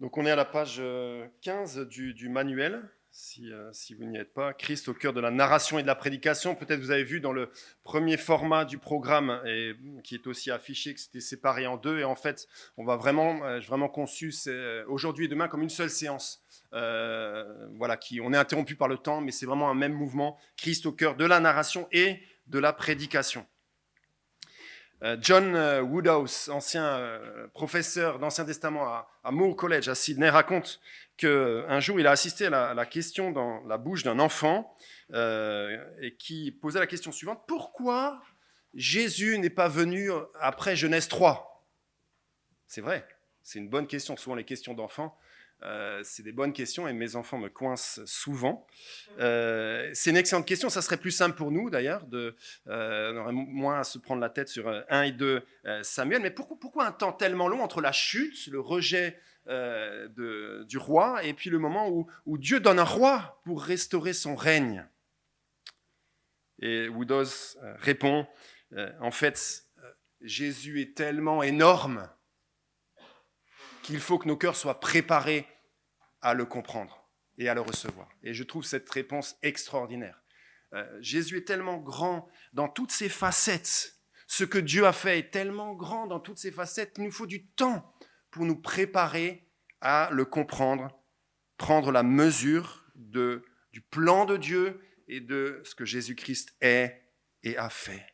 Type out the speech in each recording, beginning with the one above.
Donc on est à la page 15 du manuel, si vous n'y êtes pas. Christ au cœur de la narration et de la prédication. Peut-être vous avez vu dans le premier format du programme, et qui est aussi affiché, que c'était séparé en deux. Et en fait, on va vraiment conçu aujourd'hui et demain comme une seule séance. On est interrompu par le temps, mais c'est vraiment un même mouvement. Christ au cœur de la narration et de la prédication. John Woodhouse, ancien professeur d'Ancien Testament à Moore College à Sydney, raconte qu'un jour il a assisté à la question dans la bouche d'un enfant et qui posait la question suivante: pourquoi Jésus n'est pas venu après Genèse 3? C'est vrai, c'est une bonne question. Souvent les questions d'enfants, c'est des bonnes questions et mes enfants me coincent souvent. C'est une excellente question. Ça serait plus simple pour nous d'ailleurs, on aurait moins à se prendre la tête sur 1 et 2 Samuel. Mais pourquoi un temps tellement long entre la chute, le rejet du roi, et puis le moment où Dieu donne un roi pour restaurer son règne? Et Woodhouse répond, en fait, Jésus est tellement énorme qu'il faut que nos cœurs soient préparés à le comprendre et à le recevoir. Et je trouve cette réponse extraordinaire. Jésus est tellement grand dans toutes ses facettes. Ce que Dieu a fait est tellement grand dans toutes ses facettes qu'il nous faut du temps pour nous préparer à le comprendre, prendre la mesure du plan de Dieu et de ce que Jésus-Christ est et a fait.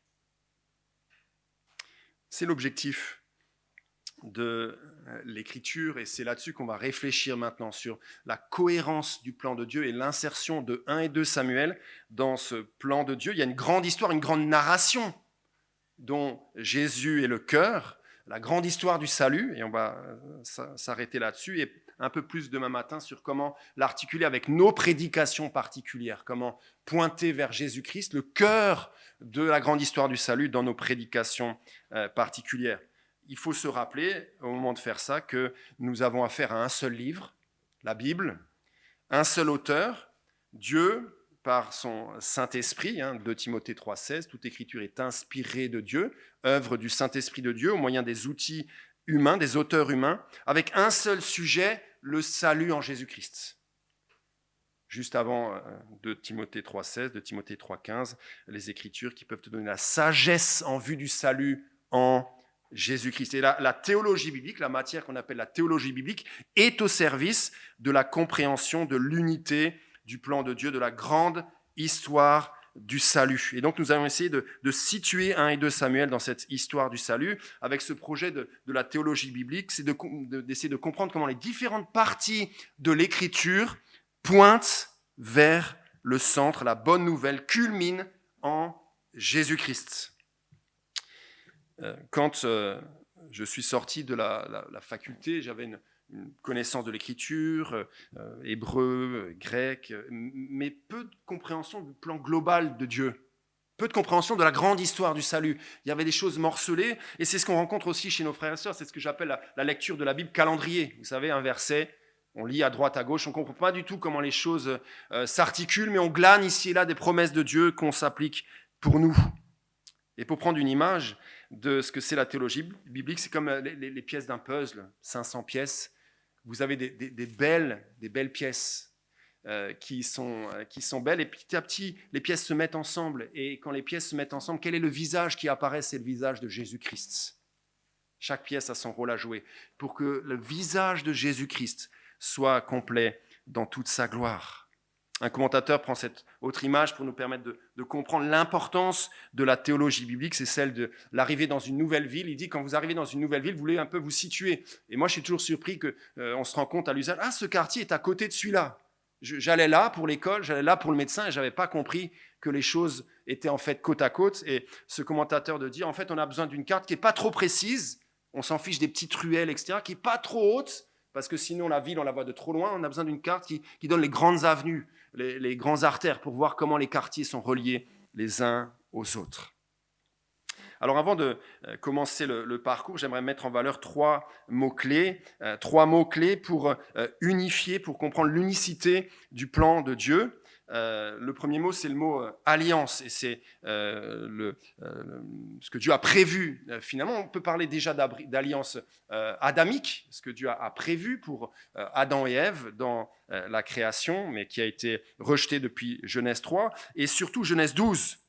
C'est l'objectif de l'Écriture, et c'est là-dessus qu'on va réfléchir maintenant, sur la cohérence du plan de Dieu et l'insertion de 1 et 2 Samuel dans ce plan de Dieu. Il y a une grande histoire, une grande narration dont Jésus est le cœur, la grande histoire du salut, et on va s'arrêter là-dessus, et un peu plus demain matin sur comment l'articuler avec nos prédications particulières, comment pointer vers Jésus-Christ, le cœur de la grande histoire du salut dans nos prédications particulières. Il faut se rappeler, au moment de faire ça, que nous avons affaire à un seul livre, la Bible, un seul auteur, Dieu, par son Saint-Esprit, 2 Timothée 3,16, toute écriture est inspirée de Dieu, œuvre du Saint-Esprit de Dieu, au moyen des outils humains, des auteurs humains, avec un seul sujet, le salut en Jésus-Christ. Juste avant 2 Timothée 3,16, 2 Timothée 3,15, les écritures qui peuvent te donner la sagesse en vue du salut en Jésus-Christ. Et la théologie biblique, la matière qu'on appelle la théologie biblique, est au service de la compréhension de l'unité du plan de Dieu, de la grande histoire du salut. Et donc nous allons essayer de situer 1 et 2 Samuel dans cette histoire du salut, avec ce projet de la théologie biblique, c'est d'essayer de comprendre comment les différentes parties de l'Écriture pointent vers le centre, la bonne nouvelle culmine en Jésus-Christ. Quand je suis sorti de la faculté, j'avais une connaissance de l'écriture, hébreu, grec, mais peu de compréhension du plan global de Dieu, peu de compréhension de la grande histoire du salut. Il y avait des choses morcelées, et c'est ce qu'on rencontre aussi chez nos frères et sœurs, c'est ce que j'appelle la lecture de la Bible calendrier. Vous savez, un verset, on lit à droite, à gauche, on ne comprend pas du tout comment les choses s'articulent, mais on glane ici et là des promesses de Dieu qu'on s'applique pour nous. Et pour prendre une image de ce que c'est la théologie biblique, c'est comme les pièces d'un puzzle, 500 pièces. Vous avez des belles pièces qui sont belles, et petit à petit, les pièces se mettent ensemble. Et quand les pièces se mettent ensemble, quel est le visage qui apparaît? C'est le visage de Jésus-Christ. Chaque pièce a son rôle à jouer pour que le visage de Jésus-Christ soit complet dans toute sa gloire. Un commentateur prend cette autre image pour nous permettre de comprendre l'importance de la théologie biblique, c'est celle de l'arrivée dans une nouvelle ville. Il dit, quand vous arrivez dans une nouvelle ville, vous voulez un peu vous situer. Et moi, je suis toujours surpris qu'on se rend compte à l'usage, ce quartier est à côté de celui-là. J'allais là pour l'école, j'allais là pour le médecin, et je n'avais pas compris que les choses étaient en fait côte à côte. Et ce commentateur de dire, en fait, on a besoin d'une carte qui n'est pas trop précise, on s'en fiche des petites ruelles, etc., qui n'est pas trop haute, parce que sinon la ville, on la voit de trop loin. On a besoin d'une carte qui donne les grandes avenues, les grands artères, pour voir comment les quartiers sont reliés les uns aux autres. Alors avant de commencer le parcours, j'aimerais mettre en valeur 3 mots-clés pour unifier, pour comprendre l'unicité du plan de Dieu. Le premier mot, c'est le mot alliance, et c'est ce que Dieu a prévu. Finalement, on peut parler déjà d'alliance adamique, ce que Dieu a prévu pour Adam et Ève dans la création, mais qui a été rejeté depuis Genèse 3, et surtout Genèse 12.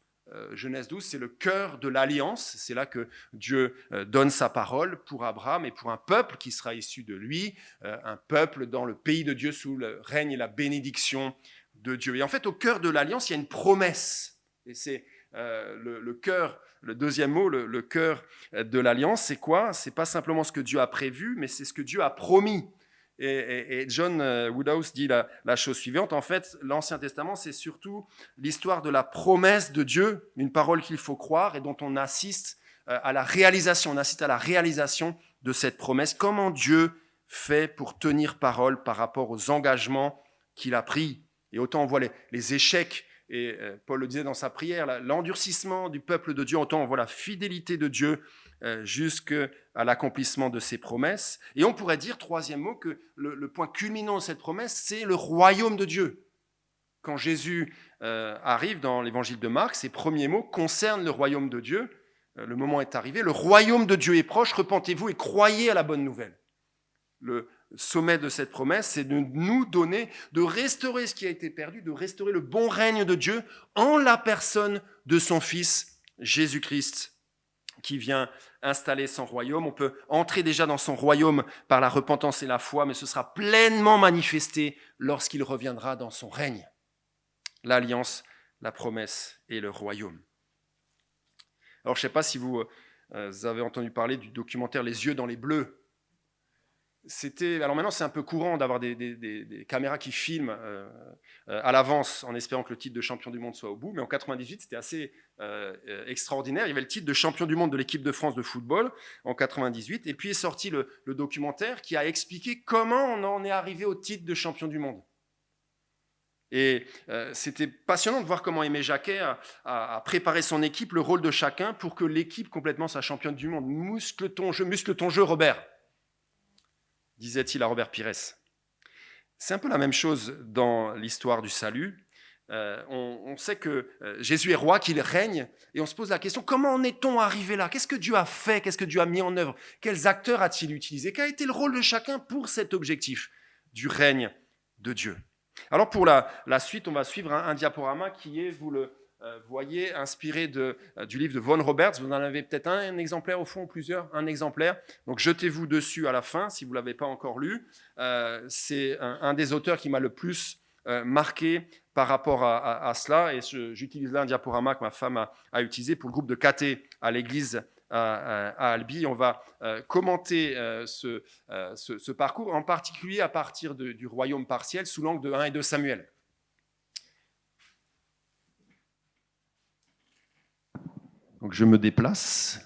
Genèse 12, c'est le cœur de l'alliance. C'est là que Dieu donne sa parole pour Abraham et pour un peuple qui sera issu de lui, un peuple dans le pays de Dieu sous le règne et la bénédiction de Dieu. Et en fait, au cœur de l'alliance, il y a une promesse. Et c'est le cœur, le deuxième mot, le cœur de l'alliance, c'est quoi? C'est pas simplement ce que Dieu a prévu, mais c'est ce que Dieu a promis. Et John Woodhouse dit la chose suivante. En fait, l'Ancien Testament, c'est surtout l'histoire de la promesse de Dieu, une parole qu'il faut croire et dont on assiste à la réalisation. On assiste à la réalisation de cette promesse. Comment Dieu fait pour tenir parole par rapport aux engagements qu'il a pris. Et autant on voit les échecs, et Paul le disait dans sa prière, l'endurcissement du peuple de Dieu, autant on voit la fidélité de Dieu jusqu'à l'accomplissement de ses promesses. Et on pourrait dire, troisième mot, que le point culminant de cette promesse, c'est le royaume de Dieu. Quand Jésus arrive dans l'évangile de Marc, ses premiers mots concernent le royaume de Dieu. Le moment est arrivé, le royaume de Dieu est proche, repentez-vous et croyez à la bonne nouvelle. Le sommet de cette promesse, c'est de nous donner, de restaurer ce qui a été perdu, de restaurer le bon règne de Dieu en la personne de son Fils, Jésus-Christ, qui vient installer son royaume. On peut entrer déjà dans son royaume par la repentance et la foi, mais ce sera pleinement manifesté lorsqu'il reviendra dans son règne. L'alliance, la promesse et le royaume. Alors, je ne sais pas si vous avez entendu parler du documentaire Les yeux dans les bleus. Alors maintenant, c'est un peu courant d'avoir des caméras qui filment à l'avance en espérant que le titre de champion du monde soit au bout. Mais en 98, c'était assez extraordinaire. Il y avait le titre de champion du monde de l'équipe de France de football en 98. Et puis est sorti le documentaire qui a expliqué comment on en est arrivé au titre de champion du monde. Et c'était passionnant de voir comment Aimé Jacquet a préparé son équipe, le rôle de chacun pour que l'équipe complètement soit championne du monde. Muscle ton jeu, Robert, disait-il à Robert Pires. C'est un peu la même chose dans l'histoire du salut. On sait que Jésus est roi, qu'il règne, et on se pose la question, comment en est-on arrivé là? Qu'est-ce que Dieu a fait? Qu'est-ce que Dieu a mis en œuvre? Quels acteurs a-t-il utilisé? Quel a été le rôle de chacun pour cet objectif du règne de Dieu? Alors pour la suite, on va suivre un diaporama qui est, vous le voyez, inspiré du livre de Von Roberts. Vous en avez peut-être un exemplaire au fond, ou plusieurs, un exemplaire. Donc jetez-vous dessus à la fin si vous ne l'avez pas encore lu. C'est un des auteurs qui m'a le plus marqué par rapport à cela. Et j'utilise là un diaporama que ma femme a utilisé pour le groupe de caté à l'église à Albi. On va commenter ce parcours, en particulier à partir du royaume partiel, sous l'angle de 1 et 2 Samuel. Donc je me déplace.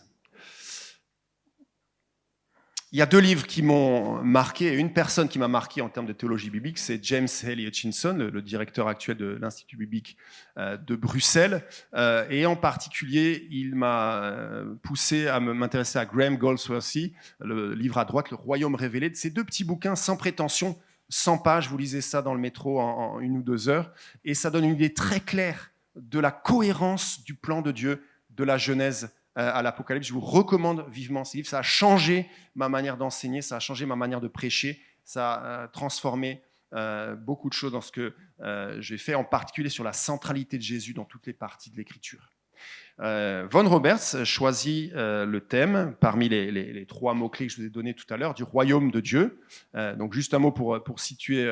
Il y a deux livres qui m'ont marqué, et une personne qui m'a marqué en termes de théologie biblique, c'est James Haley Hutchinson, le directeur actuel de l'Institut biblique de Bruxelles. Et en particulier, il m'a poussé à m'intéresser à Graham Goldsworthy, le livre à droite, Le Royaume révélé. Ces deux petits bouquins sans prétention, 100 pages, vous lisez ça dans le métro en 1 ou 2 heures, et ça donne une idée très claire de la cohérence du plan de Dieu, de la Genèse à l'Apocalypse. Je vous recommande vivement ces livres. Ça a changé ma manière d'enseigner, ça a changé ma manière de prêcher, ça a transformé beaucoup de choses dans ce que j'ai fait, en particulier sur la centralité de Jésus dans toutes les parties de l'Écriture. Von Roberts choisit le thème, parmi les 3 mots-clés que je vous ai donnés tout à l'heure, du royaume de Dieu. Donc juste un mot pour situer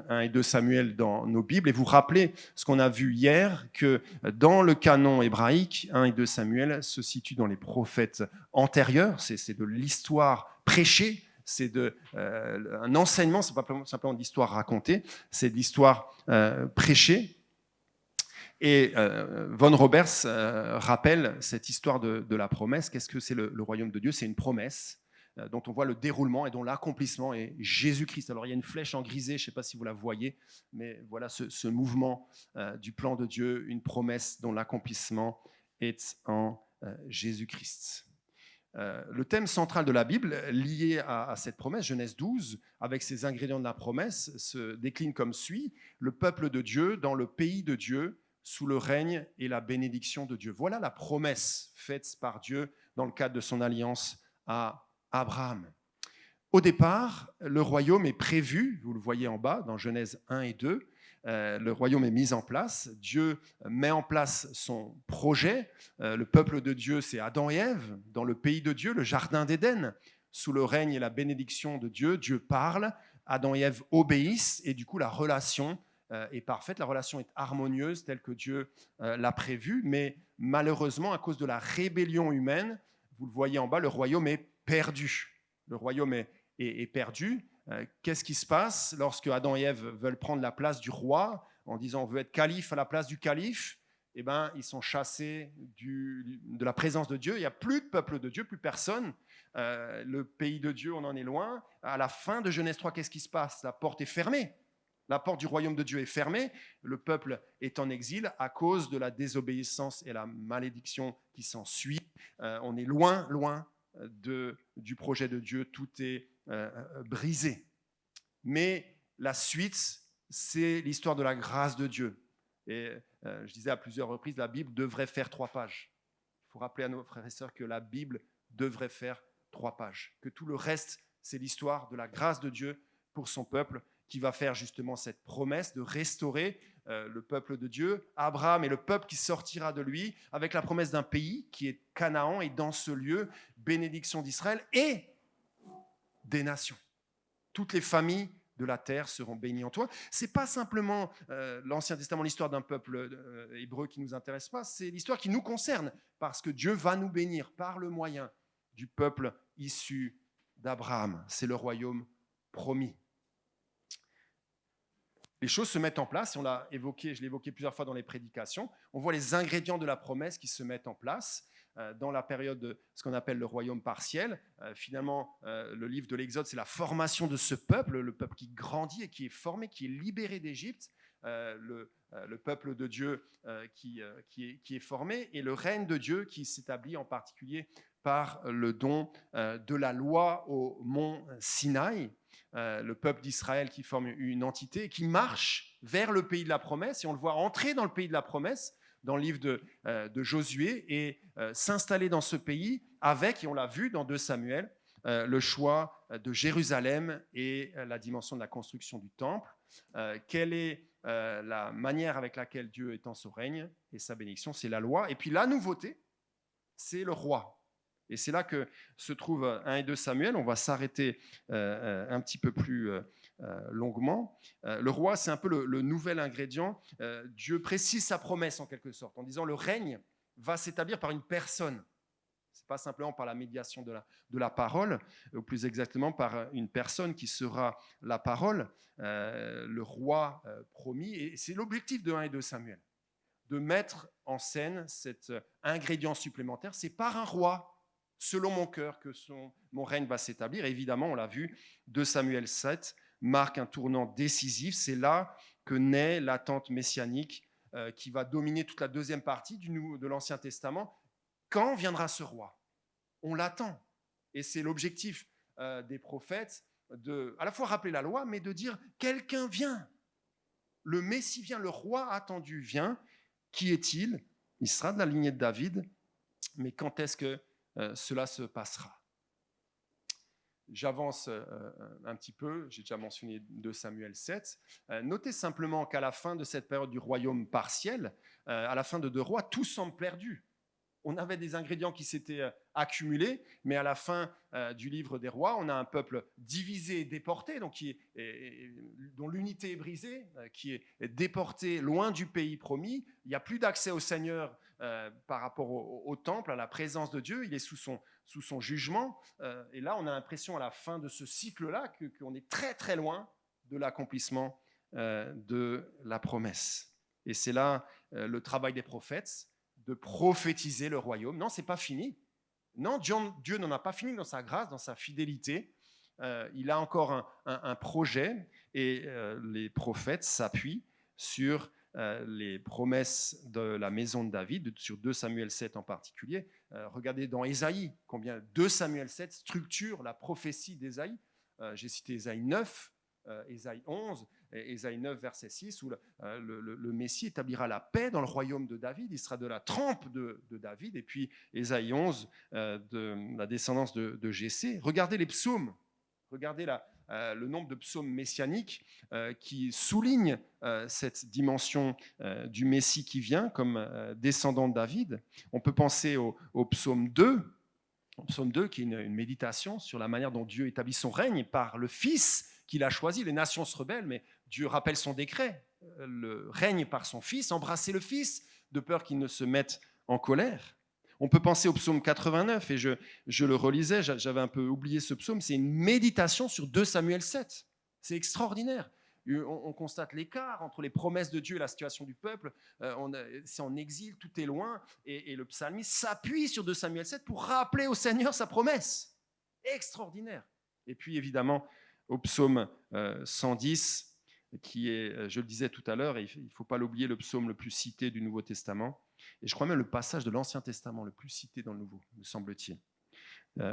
1 et 2 Samuel dans nos Bibles et vous rappeler ce qu'on a vu hier, que dans le canon hébraïque, 1 et 2 Samuel se situent dans les prophètes antérieurs, c'est de l'histoire prêchée, c'est un enseignement, c'est pas simplement de l'histoire racontée, c'est de l'histoire prêchée. Et Von Roberts rappelle cette histoire de la promesse. Qu'est-ce que c'est le royaume de Dieu? C'est une promesse dont on voit le déroulement et dont l'accomplissement est Jésus-Christ. Alors il y a une flèche en grisé, je ne sais pas si vous la voyez, mais voilà ce mouvement du plan de Dieu, une promesse dont l'accomplissement est en Jésus-Christ. Le thème central de la Bible, lié à cette promesse, Genèse 12, avec ses ingrédients de la promesse, se décline comme suit: le peuple de Dieu dans le pays de Dieu, sous le règne et la bénédiction de Dieu. Voilà la promesse faite par Dieu dans le cadre de son alliance à Abraham. Au départ, le royaume est prévu, vous le voyez en bas, dans Genèse 1 et 2, le royaume est mis en place, Dieu met en place son projet, le peuple de Dieu, c'est Adam et Ève, dans le pays de Dieu, le jardin d'Éden, sous le règne et la bénédiction de Dieu, Dieu parle, Adam et Ève obéissent, et du coup la relation est parfaite, la relation est harmonieuse telle que Dieu l'a prévue, mais malheureusement, à cause de la rébellion humaine, vous le voyez en bas, le royaume est perdu. Le royaume est perdu. Qu'est-ce qui se passe lorsque Adam et Ève veulent prendre la place du roi en disant on veut être calife à la place du calife? Eh ben, ils sont chassés de la présence de Dieu. Il n'y a plus de peuple de Dieu, plus personne. Le pays de Dieu, on en est loin. À la fin de Genèse 3, qu'est-ce qui se passe? La porte est fermée. La porte du royaume de Dieu est fermée. Le peuple est en exil à cause de la désobéissance et la malédiction qui s'ensuit. On est loin, loin du projet de Dieu. Tout est brisé. Mais la suite, c'est l'histoire de la grâce de Dieu. Et je disais à plusieurs reprises, la Bible devrait faire 3 pages. Il faut rappeler à nos frères et sœurs que la Bible devrait faire 3 pages. Que tout le reste, c'est l'histoire de la grâce de Dieu pour son peuple qui va faire justement cette promesse de restaurer le peuple de Dieu, Abraham et le peuple qui sortira de lui, avec la promesse d'un pays qui est Canaan, et dans ce lieu, bénédiction d'Israël et des nations. Toutes les familles de la terre seront bénies en toi. Ce n'est pas simplement l'Ancien Testament, l'histoire d'un peuple hébreu qui ne nous intéresse pas, c'est l'histoire qui nous concerne, parce que Dieu va nous bénir par le moyen du peuple issu d'Abraham. C'est le royaume promis. Les choses se mettent en place, et on l'a évoqué, je l'ai évoqué plusieurs fois dans les prédications. On voit les ingrédients de la promesse qui se mettent en place dans la période de ce qu'on appelle le royaume partiel. Finalement, le livre de l'Exode, c'est la formation de ce peuple, le peuple qui grandit et qui est formé, qui est libéré d'Égypte, le peuple de Dieu qui est formé, et le règne de Dieu qui s'établit en particulier par le don de la loi au mont Sinaï. Le peuple d'Israël qui forme une entité, qui marche vers le pays de la promesse, et on le voit entrer dans le pays de la promesse dans le livre de Josué, et s'installer dans ce pays avec, et on l'a vu dans 2 Samuel, le choix de Jérusalem et la dimension de la construction du temple. Quelle est la manière avec laquelle Dieu étend son règne et sa bénédiction? C'est la loi. Et puis la nouveauté, c'est le roi. Et c'est là que se trouve 1 et 2 Samuel. On va s'arrêter un petit peu plus longuement. Le roi, c'est un peu le nouvel ingrédient. Dieu précise sa promesse en quelque sorte, en disant le règne va s'établir par une personne. Ce n'est pas simplement par la médiation de la parole, ou plus exactement par une personne qui sera la parole, le roi promis. Et c'est l'objectif de 1 et 2 Samuel, de mettre en scène cet ingrédient supplémentaire. C'est par un roi, selon mon cœur, que mon règne va s'établir. Et évidemment, on l'a vu, 2 Samuel 7 marque un tournant décisif. C'est là que naît l'attente messianique qui va dominer toute la deuxième partie de l'Ancien Testament. Quand viendra ce roi? On l'attend. Et c'est l'objectif des prophètes, de à la fois rappeler la loi, mais de dire quelqu'un vient. Le Messie vient, le roi attendu vient. Qui est-il? Il sera de la lignée de David, mais quand est-ce que cela se passera? J'avance un petit peu, j'ai déjà mentionné 2 Samuel 7. Notez simplement qu'à la fin de cette période du royaume partiel, à la fin de 2 rois, tout semble perdu. On avait des ingrédients qui s'étaient accumulés, mais à la fin du livre des rois, on a un peuple divisé et déporté, donc dont l'unité est brisée, qui est déporté loin du pays promis. Il n'y a plus d'accès au Seigneur par rapport au temple, à la présence de Dieu. Il est sous son jugement. Et là, on a l'impression à la fin de ce cycle-là qu'on est très très loin de l'accomplissement de la promesse. Et c'est là le travail des prophètes, de prophétiser le royaume. Non, ce n'est pas fini. Non, Dieu n'en a pas fini dans sa grâce, dans sa fidélité. Il a encore un projet, et les prophètes s'appuient sur les promesses de la maison de David, sur 2 Samuel 7 en particulier. Regardez dans Ésaïe, combien 2 Samuel 7 structure la prophétie d'Ésaïe. J'ai cité Ésaïe 9, Ésaïe 11, Ésaïe 9, verset 6, où le Messie établira la paix dans le royaume de David, il sera de la trempe de David, et puis Ésaïe 11, de la descendance de Jessé. Regardez les psaumes, regardez le nombre de psaumes messianiques qui soulignent cette dimension du Messie qui vient comme descendant de David. On peut penser au psaume 2, Psaume 2, qui est une méditation sur la manière dont Dieu établit son règne par le Fils qu'il a choisi. Les nations se rebellent, mais Dieu rappelle son décret. Le règne par son Fils, embrasser le Fils, de peur qu'il ne se mette en colère. On peut penser au psaume 89, et je le relisais, j'avais un peu oublié ce psaume, c'est une méditation sur 2 Samuel 7. C'est extraordinaire. On constate l'écart entre les promesses de Dieu et la situation du peuple. C'est en exil, tout est loin. Et le psalmiste s'appuie sur 2 Samuel 7 pour rappeler au Seigneur sa promesse. Extraordinaire. Et puis évidemment, au psaume 110, qui est, je le disais tout à l'heure, il ne faut pas l'oublier, le psaume le plus cité du Nouveau Testament. Et je crois même le passage de l'Ancien Testament le plus cité dans le Nouveau, me semble-t-il.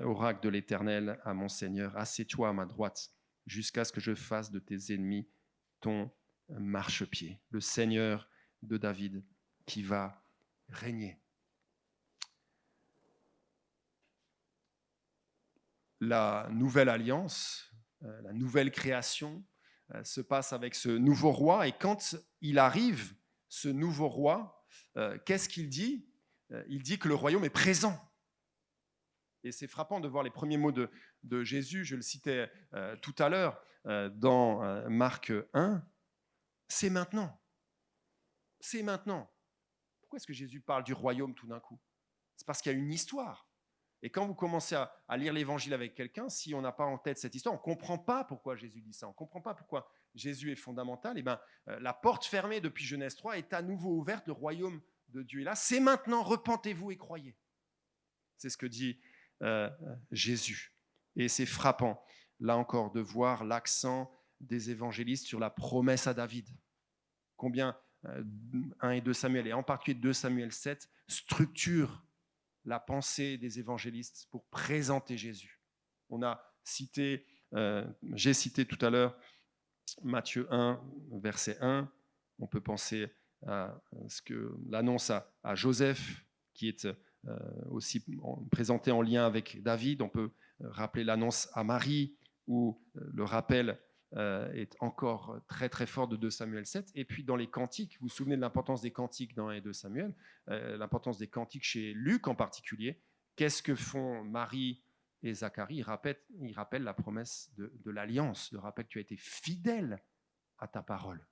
Oracle de l'Éternel à mon Seigneur, assieds-toi à ma droite, jusqu'à ce que je fasse de tes ennemis ton marchepied. Le Seigneur de David qui va régner. La nouvelle alliance, la nouvelle création se passe avec ce nouveau roi. Et quand il arrive, ce nouveau roi, qu'est-ce qu'il dit ? Il dit que le royaume est présent. Et c'est frappant de voir les premiers mots de Jésus, je le citais tout à l'heure dans Marc 1, c'est maintenant. C'est maintenant. Pourquoi est-ce que Jésus parle du royaume tout d'un coup ? C'est parce qu'il y a une histoire. Et quand vous commencez à lire l'évangile avec quelqu'un, si on n'a pas en tête cette histoire, on ne comprend pas pourquoi Jésus dit ça, on ne comprend pas pourquoi Jésus est fondamental. Et bien, la porte fermée depuis Genèse 3 est à nouveau ouverte, le royaume de Dieu est là. C'est maintenant, repentez-vous et croyez. C'est ce que dit Jésus. Et c'est frappant, là encore, de voir l'accent des évangélistes sur la promesse à David. Combien 1 et 2 Samuel, et en particulier 2 Samuel 7, structurent la pensée des évangélistes pour présenter Jésus. On a cité, j'ai cité tout à l'heure Matthieu 1, verset 1. On peut penser à l'annonce à Joseph, qui est aussi présenté en lien avec David. On peut rappeler l'annonce à Marie, où le rappel est encore très très fort de 2 Samuel 7. Et puis dans les cantiques, vous vous souvenez de l'importance des cantiques dans les 2 Samuel, l'importance des cantiques chez Luc en particulier. Qu'est-ce que font Marie et Zacharie ? Ils rappellent la promesse de l'alliance, le rappel que tu as été fidèle à ta parole.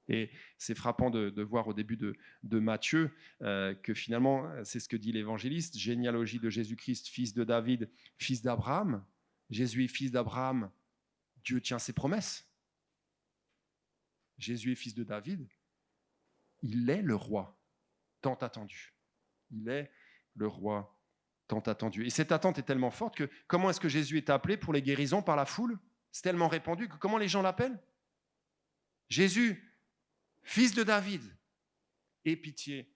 Et c'est frappant de voir au début de Matthieu que finalement, c'est ce que dit l'évangéliste, généalogie de Jésus-Christ, fils de David, fils d'Abraham. Jésus est fils d'Abraham, Dieu tient ses promesses. Jésus est fils de David, il est le roi tant attendu. Il est le roi tant attendu. Et cette attente est tellement forte que comment est-ce que Jésus est appelé pour les guérisons par la foule ? C'est tellement répandu que comment les gens l'appellent ? Jésus, fils de David, aie pitié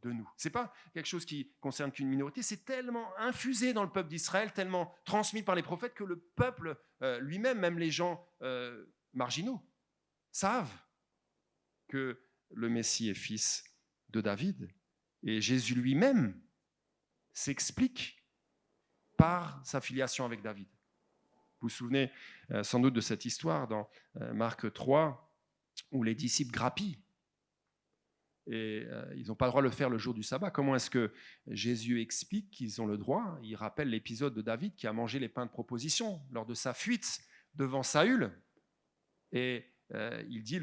de nous. Ce n'est pas quelque chose qui concerne qu'une minorité, c'est tellement infusé dans le peuple d'Israël, tellement transmis par les prophètes que le peuple lui-même, même les gens marginaux, savent que le Messie est fils de David. Et Jésus lui-même s'explique par sa filiation avec David. Vous vous souvenez sans doute de cette histoire dans Marc 3, où les disciples grappillent. Et ils n'ont pas le droit de le faire le jour du sabbat. Comment est-ce que Jésus explique qu'ils ont le droit ? Il rappelle l'épisode de David qui a mangé les pains de proposition lors de sa fuite devant Saül. Et il dit,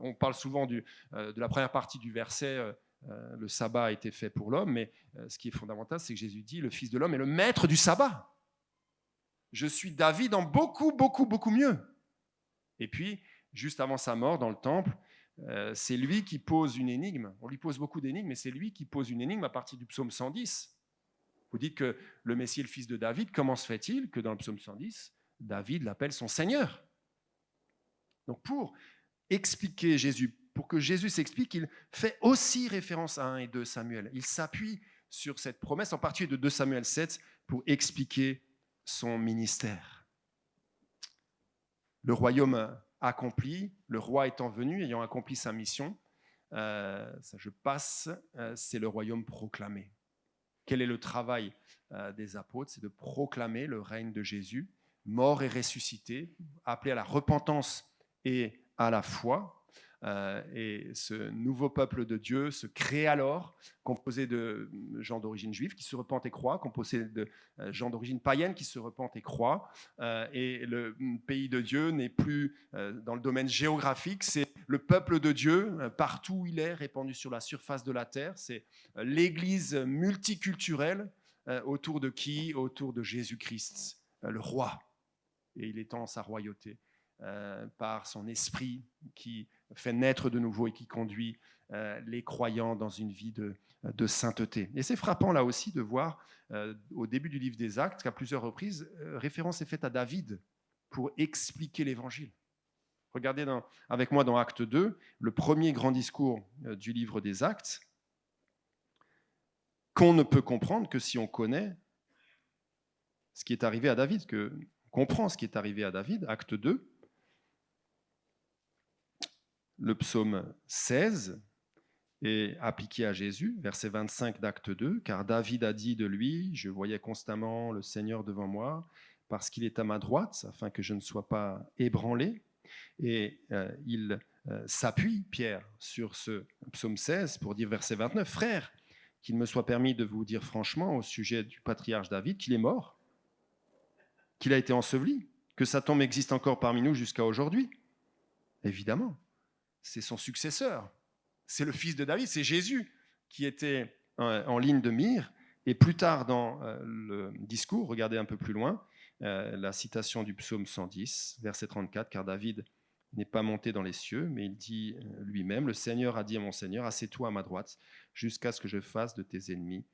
on parle souvent de la première partie du verset, le sabbat a été fait pour l'homme, mais ce qui est fondamental, c'est que Jésus dit, le Fils de l'homme est le maître du sabbat. Je suis David en beaucoup, beaucoup, beaucoup mieux. Et puis, juste avant sa mort dans le temple, c'est lui qui pose une énigme. On lui pose beaucoup d'énigmes, mais c'est lui qui pose une énigme à partir du psaume 110. Vous dites que le Messie est le fils de David. Comment se fait-il que dans le psaume 110, David l'appelle son Seigneur ? Donc pour expliquer Jésus pour que Jésus s'explique, il fait aussi référence à 1 et 2 Samuel. Il s'appuie sur cette promesse, en particulier de 2 Samuel 7, pour expliquer son ministère. Le royaume accompli, le roi étant venu, ayant accompli sa mission, ça je passe, c'est le royaume proclamé. Quel est le travail des apôtres? C'est de proclamer le règne de Jésus, mort et ressuscité, appelé à la repentance et à la foi. Et ce nouveau peuple de Dieu se crée alors, composé de gens d'origine juive qui se repentent et croient, composé de gens d'origine païenne qui se repentent et croient. Et le pays de Dieu n'est plus dans le domaine géographique, c'est le peuple de Dieu, partout où il est, répandu sur la surface de la terre. C'est l'Église multiculturelle autour de qui? Autour de Jésus-Christ, le roi. Et il étend sa royauté par son esprit qui fait naître de nouveau et qui conduit les croyants dans une vie de sainteté. Et c'est frappant là aussi de voir au début du livre des Actes qu'à plusieurs reprises, référence est faite à David pour expliquer l'évangile. Regardez avec moi dans Acte 2, le premier grand discours du livre des Actes, qu'on ne peut comprendre que si on connaît ce qui est arrivé à David, qu'on comprend ce qui est arrivé à David, Acte 2, le psaume 16 est appliqué à Jésus, verset 25 d'Acte 2, car David a dit de lui, je voyais constamment le Seigneur devant moi, parce qu'il est à ma droite, afin que je ne sois pas ébranlé. Et il s'appuie, Pierre, sur ce psaume 16 pour dire, verset 29, frère, qu'il me soit permis de vous dire franchement au sujet du patriarche David qu'il est mort, qu'il a été enseveli, que sa tombe existe encore parmi nous jusqu'à aujourd'hui. Évidemment, c'est son successeur, c'est le fils de David, c'est Jésus qui était en ligne de mire. Et plus tard dans le discours, regardez un peu plus loin, la citation du psaume 110, verset 34, car David n'est pas monté dans les cieux, mais il dit lui-même, le Seigneur a dit à mon Seigneur, assieds-toi à ma droite, jusqu'à ce que je fasse de tes ennemis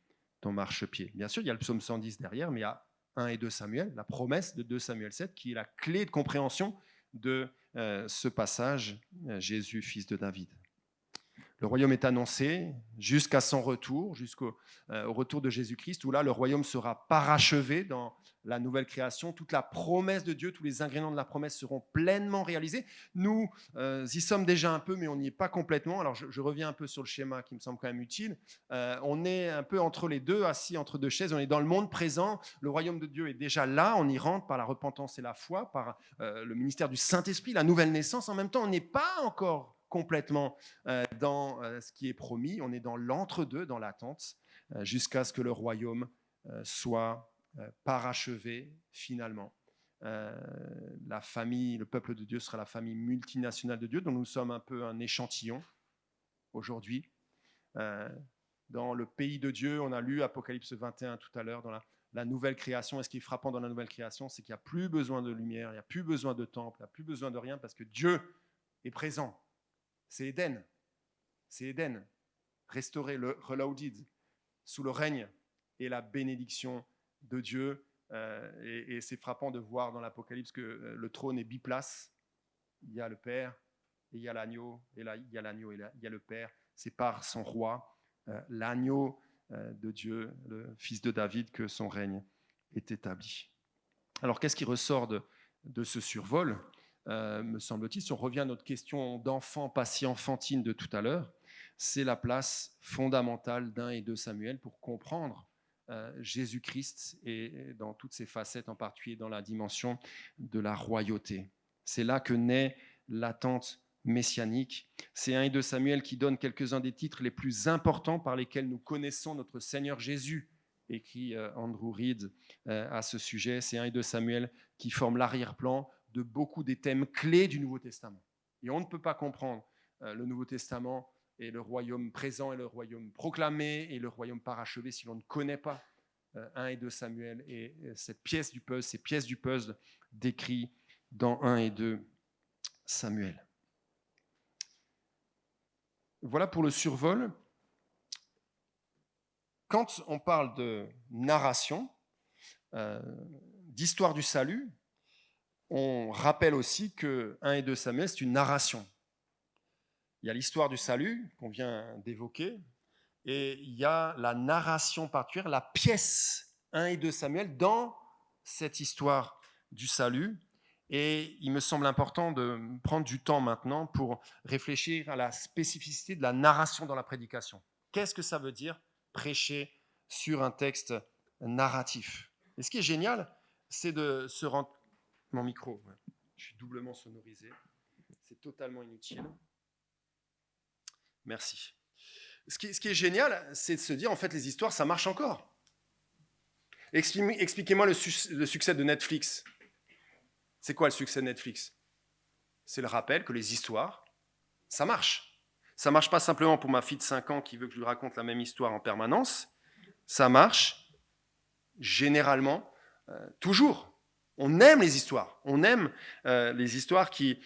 ton marchepied. Bien sûr, il y a le psaume 110 derrière, mais il y a 1 et 2 Samuel, la promesse de 2 Samuel 7, qui est la clé de compréhension de ce passage, Jésus, fils de David. Le royaume est annoncé jusqu'à son retour, jusqu'au retour de Jésus-Christ, où là, le royaume sera parachevé dans la nouvelle création. Toute la promesse de Dieu, tous les ingrédients de la promesse seront pleinement réalisés. Nous y sommes déjà un peu, mais on n'y est pas complètement. Alors, je reviens un peu sur le schéma qui me semble quand même utile. On est un peu entre les deux, assis entre deux chaises. On est dans le monde présent. Le royaume de Dieu est déjà là. On y rentre par la repentance et la foi, par le ministère du Saint-Esprit, la nouvelle naissance. En même temps, on n'est pas encore complètement dans ce qui est promis. On est dans l'entre-deux, dans l'attente, jusqu'à ce que le royaume soit parachevé finalement. La famille, le peuple de Dieu sera la famille multinationale de Dieu, dont nous sommes un peu un échantillon aujourd'hui. Dans le pays de Dieu, on a lu Apocalypse 21 tout à l'heure, dans la nouvelle création. Et ce qui est frappant dans la nouvelle création, c'est qu'il n'y a plus besoin de lumière, il n'y a plus besoin de temple, il n'y a plus besoin de rien, parce que Dieu est présent. C'est Éden. C'est Éden, restauré, reloaded, sous le règne et la bénédiction de Dieu. Et c'est frappant de voir dans l'Apocalypse que le trône est biplace. Il y a le Père, et il y a l'agneau, et là, il y a l'agneau, et là, il y a le Père. C'est par son roi, l'agneau de Dieu, le fils de David, que son règne est établi. Alors, qu'est-ce qui ressort de ce survol, me semble-t-il, si on revient à notre question d'enfant, pas si enfantine de tout à l'heure, c'est la place fondamentale d'1 et 2 Samuel pour comprendre Jésus-Christ et dans toutes ses facettes, en particulier dans la dimension de la royauté. C'est là que naît l'attente messianique. C'est 1 et 2 Samuel qui donne quelques-uns des titres les plus importants par lesquels nous connaissons notre Seigneur Jésus, écrit Andrew Reed à ce sujet. C'est 1 et 2 Samuel qui forment l'arrière-plan de beaucoup des thèmes clés du Nouveau Testament. Et on ne peut pas comprendre le Nouveau Testament et le royaume présent et le royaume proclamé et le royaume parachevé si l'on ne connaît pas 1 et 2 Samuel et cette pièce du puzzle, ces pièces du puzzle décrites dans 1 et 2 Samuel. Voilà pour le survol. Quand on parle de narration, d'histoire du salut, on rappelle aussi que 1 et 2 Samuel, c'est une narration. Il y a l'histoire du salut qu'on vient d'évoquer, et il y a la narration particulière, la pièce 1 et 2 Samuel dans cette histoire du salut. Et il me semble important de prendre du temps maintenant pour réfléchir à la spécificité de la narration dans la prédication. Qu'est-ce que ça veut dire prêcher sur un texte narratif? Et ce qui est génial, c'est de se rendre... Mon micro, ouais. Je suis doublement sonorisé. C'est totalement inutile. Merci. Ce qui est génial, c'est de se dire, en fait, les histoires, ça marche encore. Expliquez-moi le succès de Netflix. C'est quoi le succès de Netflix? C'est le rappel que les histoires, ça marche. Ça ne marche pas simplement pour ma fille de 5 ans qui veut que je lui raconte la même histoire en permanence. Ça marche généralement, toujours. On aime les histoires. On aime les histoires qui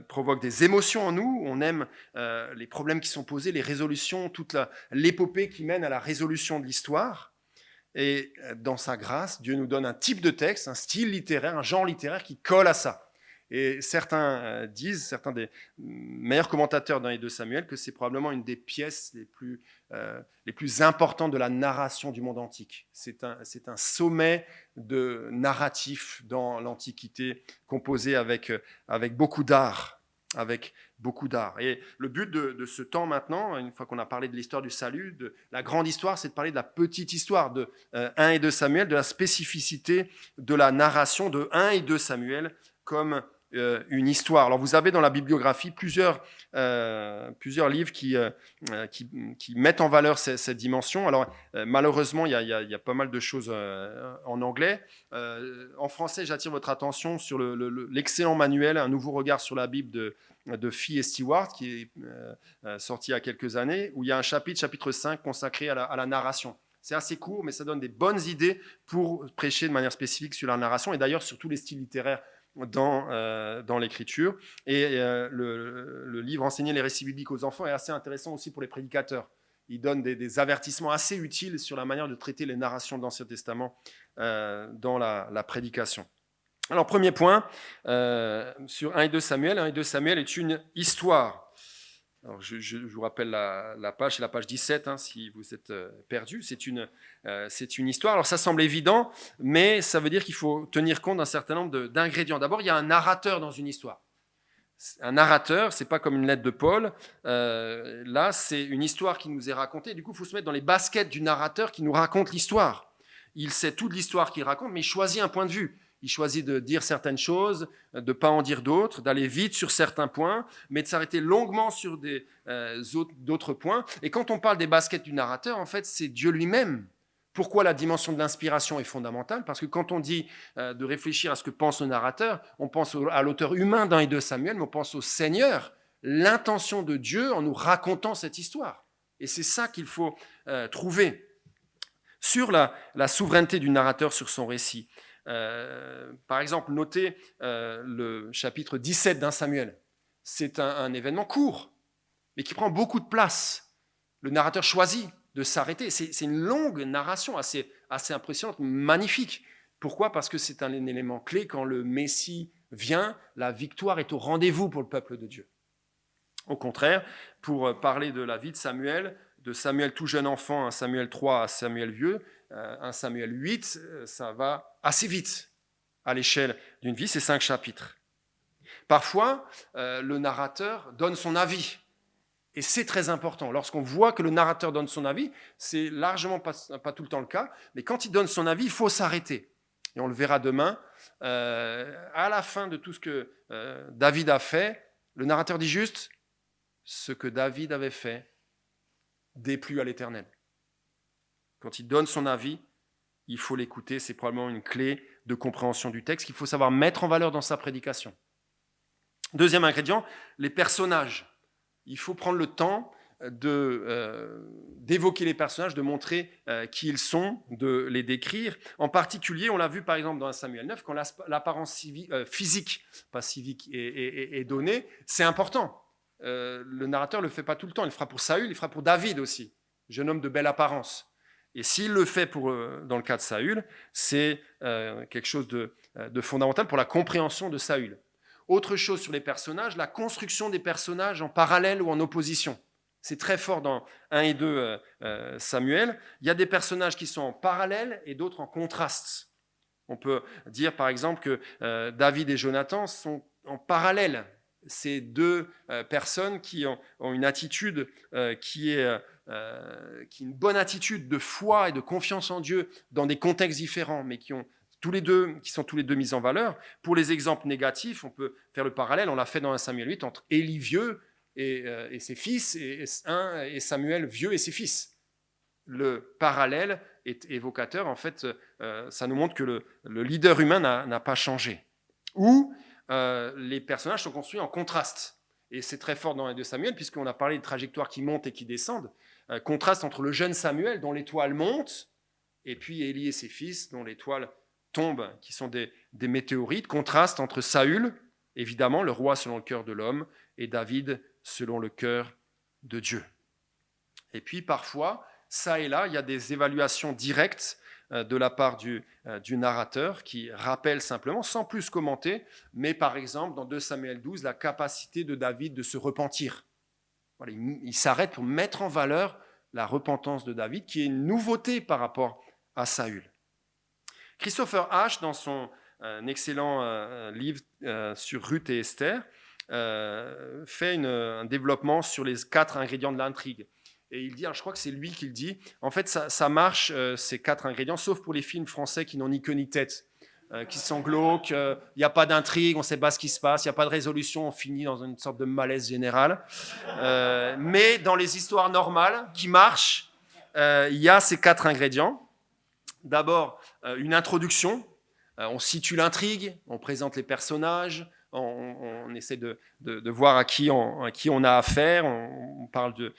provoquent des émotions en nous. On aime les problèmes qui sont posés, les résolutions, toute l'épopée qui mène à la résolution de l'histoire. Et dans sa grâce, Dieu nous donne un type de texte, un style littéraire, un genre littéraire qui colle à ça. Et certains disent, certains des meilleurs commentateurs d'un et deux Samuel, que c'est probablement une des pièces les plus importantes de la narration du monde antique. C'est un sommet de narratif dans l'Antiquité, composé avec beaucoup d'art. Et le but de ce temps maintenant, une fois qu'on a parlé de l'histoire du salut, de la grande histoire, c'est de parler de la petite histoire de 1 et 2 Samuel, de la spécificité de la narration de 1 et 2 Samuel comme une histoire. Alors vous avez dans la bibliographie plusieurs livres qui mettent en valeur cette dimension. Alors malheureusement, il y a pas mal de choses en anglais. En français, j'attire votre attention sur l'excellent manuel, Un nouveau regard sur la Bible de Fee et Stewart, qui est sorti il y a quelques années, où il y a un chapitre 5, consacré à la narration. C'est assez court, mais ça donne des bonnes idées pour prêcher de manière spécifique sur la narration, et d'ailleurs sur tous les styles littéraires dans l'écriture. Et le livre Enseigner les récits bibliques aux enfants est assez intéressant aussi pour les prédicateurs. Il donne des avertissements assez utiles sur la manière de traiter les narrations de l'Ancien Testament dans la prédication. Alors, premier point, sur 1 et 2 Samuel. 1 et 2 Samuel est une histoire. Alors, je vous rappelle la page, c'est la page 17, si vous êtes perdu. C'est une histoire. Alors, ça semble évident, mais ça veut dire qu'il faut tenir compte d'un certain nombre d'ingrédients. D'abord, il y a un narrateur dans une histoire. Un narrateur, c'est pas comme une lettre de Paul. Là, c'est une histoire qui nous est racontée. Du coup, il faut se mettre dans les baskets du narrateur qui nous raconte l'histoire. Il sait toute l'histoire qu'il raconte, mais il choisit un point de vue. Il choisit de dire certaines choses, de ne pas en dire d'autres, d'aller vite sur certains points, mais de s'arrêter longuement sur d'autres points. Et quand on parle des baskets du narrateur, en fait, c'est Dieu lui-même. Pourquoi la dimension de l'inspiration est fondamentale? Parce que quand on dit de réfléchir à ce que pense le narrateur, on pense à l'auteur humain d'un et deux Samuel, mais on pense au Seigneur, l'intention de Dieu en nous racontant cette histoire. Et c'est ça qu'il faut trouver. Sur la souveraineté du narrateur sur son récit. Par exemple, notez le chapitre 17 d'un Samuel. C'est un événement court, mais qui prend beaucoup de place. Le narrateur choisit de s'arrêter. C'est une longue narration assez impressionnante, magnifique. Pourquoi? Parce que c'est un élément clé. Quand le Messie vient, la victoire est au rendez-vous pour le peuple de Dieu. Au contraire, pour parler de la vie de Samuel tout jeune enfant, un Samuel 3 à Samuel vieux, un Samuel 8, ça va assez vite à l'échelle d'une vie, c'est 5 chapitres. Parfois, le narrateur donne son avis, et c'est très important. Lorsqu'on voit que le narrateur donne son avis, c'est largement pas tout le temps le cas, mais quand il donne son avis, il faut s'arrêter. Et on le verra demain, à la fin de tout ce que David a fait, le narrateur dit juste « ce que David avait fait déplut à l'Éternel ». Quand il donne son avis, il faut l'écouter. C'est probablement une clé de compréhension du texte qu'il faut savoir mettre en valeur dans sa prédication. Deuxième ingrédient, les personnages. Il faut prendre le temps d'évoquer les personnages, de montrer qui ils sont, de les décrire. En particulier, on l'a vu par exemple dans 1 Samuel 9, quand l'apparence physique, pas civique, est donnée, c'est important. Le narrateur ne le fait pas tout le temps. Il le fera pour Saül, il le fera pour David aussi, jeune homme de belle apparence. Et s'il le fait dans le cas de Saül, c'est quelque chose de fondamental pour la compréhension de Saül. Autre chose sur les personnages, la construction des personnages en parallèle ou en opposition. C'est très fort dans 1 et 2 Samuel. Il y a des personnages qui sont en parallèle et d'autres en contraste. On peut dire par exemple que David et Jonathan sont en parallèle. Ces deux personnes qui ont une attitude qui est une bonne attitude de foi et de confiance en Dieu dans des contextes différents, mais qui sont tous les deux mis en valeur. Pour les exemples négatifs, on peut faire le parallèle, on l'a fait dans 1 Samuel 8, entre Élie vieux et ses fils, et Samuel vieux et ses fils. Le parallèle est évocateur, en fait, ça nous montre que le leader humain n'a pas changé. Ou les personnages sont construits en contraste. Et c'est très fort dans les 2 Samuel, puisqu'on a parlé de trajectoires qui montent et qui descendent. Contraste entre le jeune Samuel, dont l'étoile monte, et puis Élie et ses fils, dont l'étoile tombe, qui sont des météorites. Contraste entre Saül, évidemment, le roi selon le cœur de l'homme, et David selon le cœur de Dieu. Et puis parfois, ça et là, il y a des évaluations directes de la part du narrateur qui rappelle simplement, sans plus commenter, mais par exemple, dans 2 Samuel 12, la capacité de David de se repentir. Voilà, il s'arrête pour mettre en valeur la repentance de David, qui est une nouveauté par rapport à Saül. Christopher H., dans son excellent livre sur Ruth et Esther, fait un développement sur les 4 ingrédients de l'intrigue. Et il dit, je crois que c'est lui qui le dit, en fait ça marche, ces 4 ingrédients, sauf pour les films français qui n'ont ni queue ni tête, qui sont glauques, il n'y a pas d'intrigue, on ne sait pas ce qui se passe, il n'y a pas de résolution, on finit dans une sorte de malaise général. Mais dans les histoires normales qui marchent, il y a ces 4 ingrédients. D'abord, une introduction, on situe l'intrigue, on présente les personnages, on essaie de voir à qui on a affaire, on parle de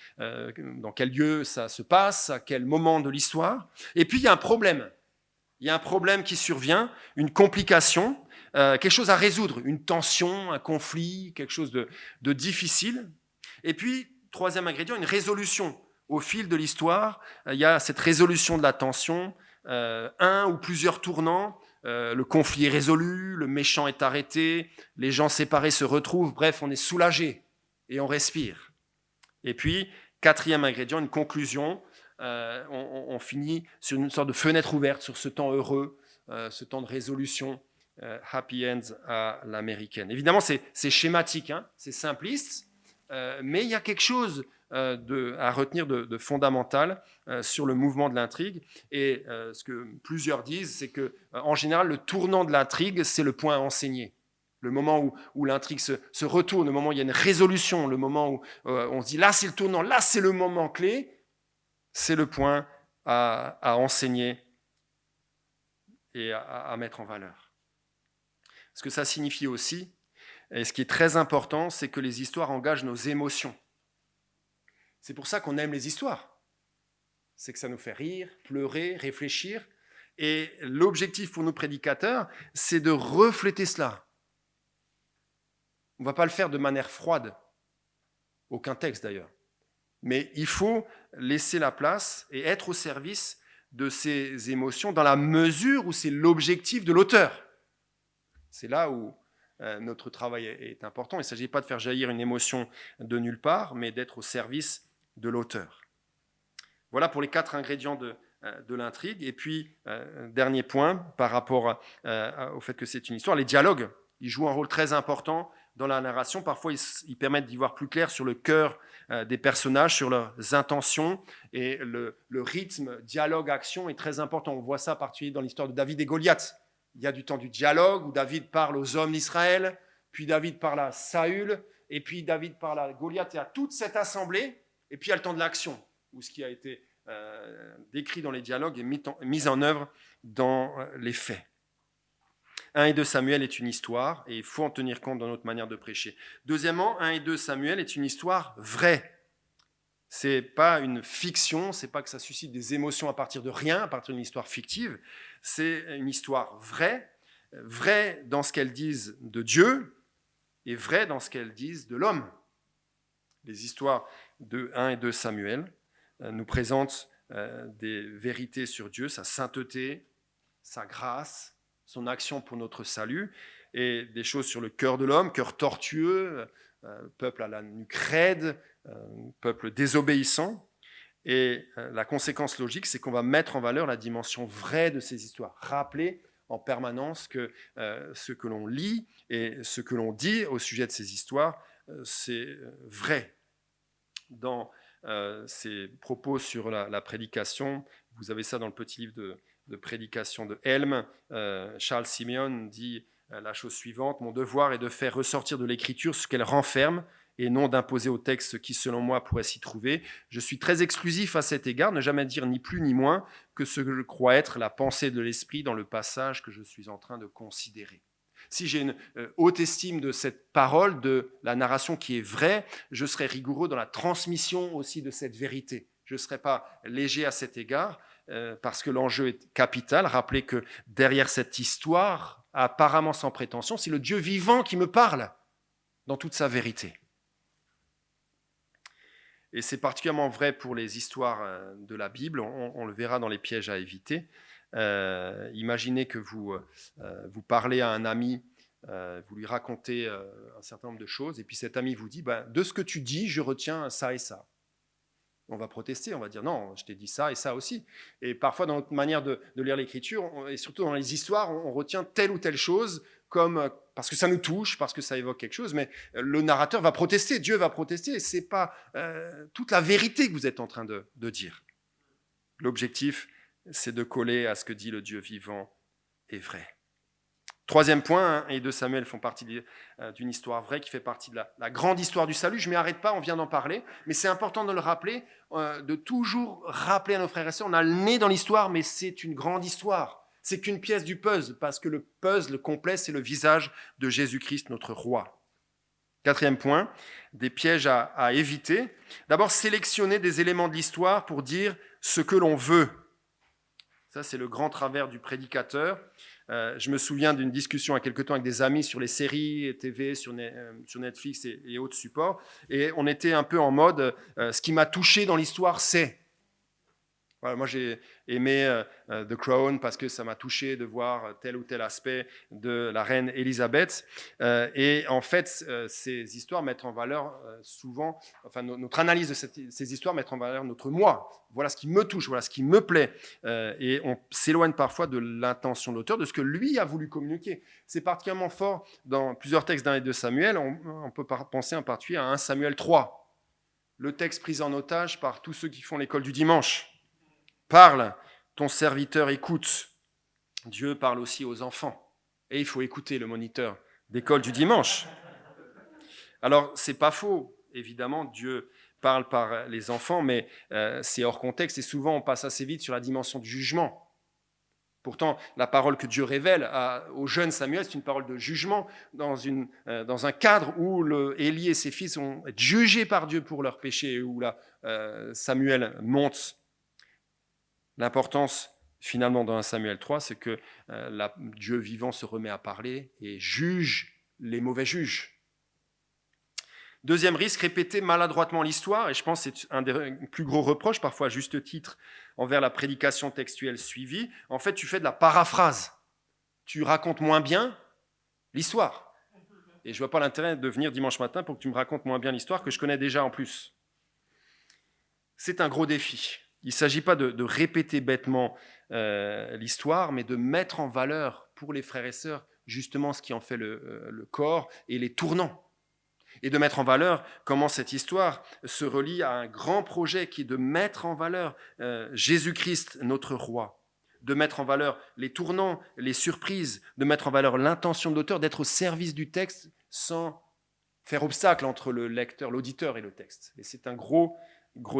dans quel lieu ça se passe, à quel moment de l'histoire. Et puis il y a un problème. Il y a un problème qui survient, une complication, quelque chose à résoudre, une tension, un conflit, quelque chose de difficile. Et puis, 3e ingrédient, une résolution. Au fil de l'histoire, il y a cette résolution de la tension, un ou plusieurs tournants. Le conflit est résolu, le méchant est arrêté, les gens séparés se retrouvent, bref, on est soulagé et on respire. Et puis, 4e ingrédient, une conclusion, on finit sur une sorte de fenêtre ouverte sur ce temps heureux, ce temps de résolution, happy ends à l'américaine. Évidemment, c'est schématique, hein, c'est simpliste, mais il y a quelque chose à retenir de fondamental sur le mouvement de l'intrigue. Et ce que plusieurs disent, c'est que en général, le tournant de l'intrigue, c'est le point à enseigner. Le moment où l'intrigue se retourne, le moment où il y a une résolution, le moment où on se dit là c'est le tournant, là c'est le moment clé, c'est le point à enseigner et à mettre en valeur. Ce que ça signifie aussi, et ce qui est très important, c'est que les histoires engagent nos émotions. C'est pour ça qu'on aime les histoires. C'est que ça nous fait rire, pleurer, réfléchir. Et l'objectif pour nos prédicateurs, c'est de refléter cela. On ne va pas le faire de manière froide. Aucun texte d'ailleurs. Mais il faut laisser la place et être au service de ces émotions dans la mesure où c'est l'objectif de l'auteur. C'est là où notre travail est important. Il ne s'agit pas de faire jaillir une émotion de nulle part, mais d'être au service de l'auteur. Voilà pour les 4 ingrédients de l'intrigue. Et puis, dernier point, par rapport au fait que c'est une histoire, les dialogues, ils jouent un rôle très important dans la narration. Parfois, ils permettent d'y voir plus clair sur le cœur des personnages, sur leurs intentions. Et le rythme dialogue-action est très important. On voit ça particulièrement dans l'histoire de David et Goliath. Il y a du temps du dialogue où David parle aux hommes d'Israël, puis David parle à Saül, et puis David parle à Goliath et à toute cette assemblée. Et puis il y a le temps de l'action, où ce qui a été décrit dans les dialogues est mis en œuvre dans les faits. 1 et 2 Samuel est une histoire, et il faut en tenir compte dans notre manière de prêcher. Deuxièmement, 1 et 2 Samuel est une histoire vraie. Ce n'est pas une fiction, ce n'est pas que ça suscite des émotions à partir de rien, à partir d'une histoire fictive. C'est une histoire vraie, vraie dans ce qu'elles disent de Dieu, et vraie dans ce qu'elles disent de l'homme. Les histoires de 1 et 2 Samuel nous présentent des vérités sur Dieu, sa sainteté, sa grâce, son action pour notre salut, et des choses sur le cœur de l'homme, cœur tortueux, peuple à la nuque raide, peuple désobéissant. Et la conséquence logique, c'est qu'on va mettre en valeur la dimension vraie de ces histoires. Rappeler en permanence que ce que l'on lit et ce que l'on dit au sujet de ces histoires, c'est vrai. Dans ses propos sur la prédication, vous avez ça dans le petit livre de prédication de Helm, Charles Simeon dit la chose suivante: « Mon devoir est de faire ressortir de l'Écriture ce qu'elle renferme, et non d'imposer au texte ce qui, selon moi, pourrait s'y trouver. Je suis très exclusif à cet égard, ne jamais dire ni plus ni moins que ce que je crois être la pensée de l'esprit dans le passage que je suis en train de considérer. » Si j'ai une haute estime de cette parole, de la narration qui est vraie, je serai rigoureux dans la transmission aussi de cette vérité. Je ne serai pas léger à cet égard, parce que l'enjeu est capital. Rappelez que derrière cette histoire, apparemment sans prétention, c'est le Dieu vivant qui me parle dans toute sa vérité. Et c'est particulièrement vrai pour les histoires de la Bible, on le verra dans les pièges à éviter. Imaginez que vous parlez à un ami, vous lui racontez un certain nombre de choses, et puis cet ami vous dit, de ce que tu dis, je retiens ça et ça. On va protester, on va dire non, je t'ai dit ça et ça aussi. Et parfois dans notre manière de lire l'Écriture, et surtout dans les histoires, on retient telle ou telle chose parce que ça nous touche, parce que ça évoque quelque chose, mais le narrateur va protester, Dieu va protester, et ce n'est pas toute la vérité que vous êtes en train de dire. L'objectif, c'est de coller à ce que dit le Dieu vivant et vrai. Troisième point, et 2 Samuel font partie d'une histoire vraie qui fait partie de la grande histoire du salut. Je ne m'y arrête pas, on vient d'en parler, mais c'est important de le rappeler, de toujours rappeler à nos frères et sœurs, on a le nez dans l'histoire, mais c'est une grande histoire. C'est qu'une pièce du puzzle, parce que le puzzle complet, c'est le visage de Jésus-Christ, notre roi. 4e point, des pièges à éviter. D'abord, sélectionner des éléments de l'histoire pour dire ce que l'on veut. Ça, c'est le grand travers du prédicateur. Je me souviens d'une discussion il y a quelque temps avec des amis sur les séries TV, sur Netflix et autres supports. Et on était un peu en mode, ce qui m'a touché dans l'histoire, c'est... Voilà, moi, j'ai aimé The Crown parce que ça m'a touché de voir tel ou tel aspect de la reine Élisabeth. Et en fait, ces histoires mettent en valeur souvent, enfin, notre analyse de ces histoires met en valeur notre moi. Voilà ce qui me touche, voilà ce qui me plaît. Et on s'éloigne parfois de l'intention de l'auteur, de ce que lui a voulu communiquer. C'est particulièrement fort dans plusieurs textes d'1 et 2 Samuel. On peut penser en particulier à 1 Samuel 3, le texte pris en otage par tous ceux qui font l'école du dimanche. Parle, ton serviteur écoute. Dieu parle aussi aux enfants. Et il faut écouter le moniteur d'école du dimanche. Alors, c'est pas faux, évidemment, Dieu parle par les enfants, mais c'est hors contexte et souvent on passe assez vite sur la dimension du jugement. Pourtant, la parole que Dieu révèle au jeune Samuel, c'est une parole de jugement dans un cadre où Élie et ses fils vont être jugés par Dieu pour leurs péchés, où là, Samuel monte. L'importance, finalement, dans 1 Samuel 3, c'est que Dieu vivant se remet à parler et juge les mauvais juges. Deuxième risque, répéter maladroitement l'histoire, et je pense que c'est un des plus gros reproches, parfois à juste titre, envers la prédication textuelle suivie. En fait, tu fais de la paraphrase. Tu racontes moins bien l'histoire. Et je ne vois pas l'intérêt de venir dimanche matin pour que tu me racontes moins bien l'histoire que je connais déjà en plus. C'est un gros défi. Il ne s'agit pas de répéter bêtement l'histoire, mais de mettre en valeur pour les frères et sœurs justement ce qui en fait le corps et les tournants. Et de mettre en valeur comment cette histoire se relie à un grand projet qui est de mettre en valeur Jésus-Christ, notre roi. De mettre en valeur les tournants, les surprises, de mettre en valeur l'intention de l'auteur, d'être au service du texte sans faire obstacle entre le lecteur, l'auditeur et le texte. Et c'est un gros